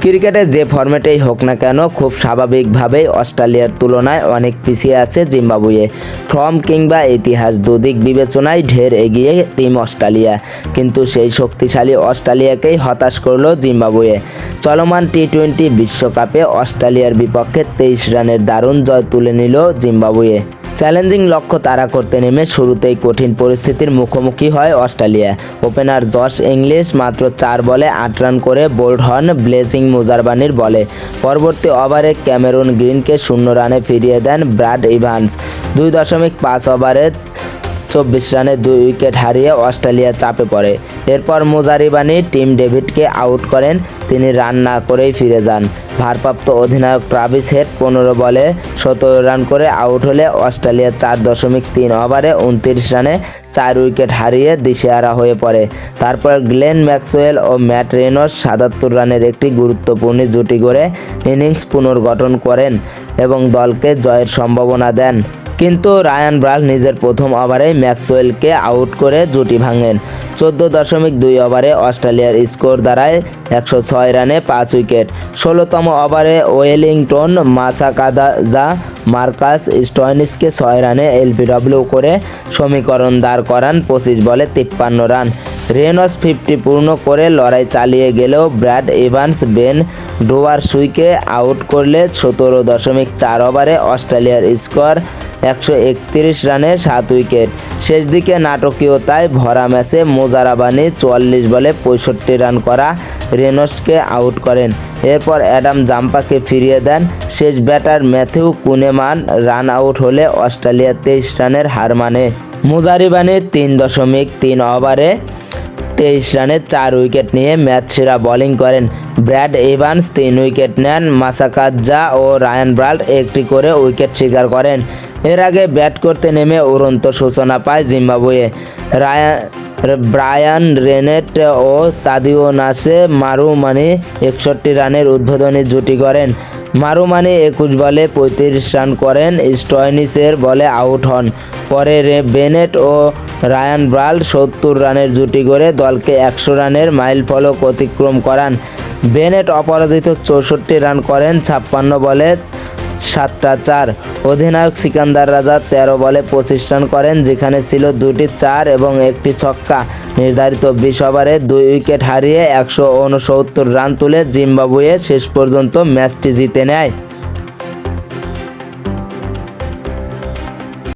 ক্রিকেটে যে ফরম্যাটেই হোক না কেন খুব স্বাভাবিকভাবেই অস্ট্রেলিয়ার তুলনায় অনেক পিছিয়ে আছে জিম্বাবুয়ে। ফর্ম কিংবা ইতিহাস দুদিক বিবেচনায় ঢের এগিয়ে টিম অস্ট্রেলিয়া, কিন্তু সেই শক্তিশালী অস্ট্রেলিয়াকেই হতাশ করলো জিম্বাবুয়ে। চলমান টি-20 বিশ্বকাপে অস্ট্রেলিয়ার বিপক্ষে 23 রানের দারুণ জয় তুলে নিল জিম্বাবুয়ে। চ্যালেঞ্জিং লক্ষ্য তাড়া করতে নেমে শুরুতেই কঠিন পরিস্থিতির মুখোমুখি হয় অস্ট্রেলিয়া। ওপেনার জশ ইংলিশ মাত্র 4 বলে 8 রান করে বোল্ড হন ব্লেজিং মুজারবানির বলে। পরবর্তী ওভারে ক্যামেরুন গ্রিনকে 0 রানে ফিরিয়ে দেন ব্র্যাড ইভান্স। 2.5 ওভারে 24 রানে 2 উইকেট হারিয়ে অস্ট্রেলিয়া চাপে পড়ে। এরপর মুজারিবানি টিম ডেভিডকে আউট করেন, তিনি রান না করেই ফিরে যান। ভারপ্রাপ্ত অধিনায়ক ট্রাভিস হেড 15 বলে 17 রান করে আউট হলে অস্ট্রেলিয়া 4.3 ওভারে 29 রানে 4 উইকেট হারিয়ে দিশেহারা হয়ে পড়ে। তারপর গ্লেন ম্যাক্সওয়েল ও ম্যাট রেনল্ডস 77 রানের একটি গুরুত্বপূর্ণ জুটি গড়ে ইনিংস পুনর্গঠন করেন এবং দলকে জয়ের সম্ভাবনা দেন। কিন্তু রায়ান ব্রাল নিজের প্রথম ওভারেই ম্যাক্সওয়েলকে আউট করে জুটি ভাঙেন। 14.2 ওভারে অস্ট্রেলিয়ার স্কোর দাঁড়ায় 106 রানে 5 উইকেট। 16তম ওভারে ওয়েলিংটন মাসাকাদা মার্কাস স্টয়নিসকে 6 রানে এলবিডব্লিউ করে সমীকরণ দাঁড় করান 25 বলে 53 রান। রেনল্ডস 50 পূর্ণ করে লড়াই চালিয়ে গেলেও ব্র্যাড ইভান্স বেন ডোয়ারশুইকে আউট করলে 17.4 ওভারে অস্ট্রেলিয়ার স্কোর 131 রানে 7 উইকেট। শেষ দিকে নাটকীয়তায় ভরা ম্যাচে মুজারাবানি 44 বলে 65 রান করা রেনল্ডসকে আউট করেন। এরপর অ্যাডাম জাম্পাকে ফিরিয়ে দেন। শেষ ব্যাটার ম্যাথিউ কুনেমান রান আউট হলে অস্ট্রেলিয়া 23 রানের হার মানে। মুজারিবানি 3.3 ওভারে 23 রানে 4 উইকেট নিয়ে ম্যাচ সেরা বোলিং করেন। ব্র্যাড ইভান্স 3 উইকেট নেন। মাসাকাদজা ও রায়ান ব্রাল একটি করে উইকেট শিকার করেন। এর আগে ব্যাট করতে নেমে উড়ন্ত সূচনা পায় জিম্বাবুয়ে। ব্রায়ান রেনেট ও তাদিওনাসে মারুমানি 61 রানের উদ্বোধনী জুটি করেন। মারুমানি 21 বলে 35 রান করেন, স্টয়নিসের বলে আউট হন। পরে বেনেট ও রায়ান ব্রাল 70 রানের জুটি গড়ে দলকে 100 রানের মাইলফলক অতিক্রম করান। বেনেট অপরাজিত 64 রান করেন 56 বলে 7টা 4। অধিনায়ক সিকান্দার রাজা 13 বলে 25 রান করেন, যেখানে ছিল 2টি 4 এবং একটি ছক্কা। নির্ধারিত 20 ওভারে 2 উইকেট হারিয়ে 169 রান তুলে জিম্বাবুয়ে শেষ পর্যন্ত ম্যাচটি জিতে নেয়।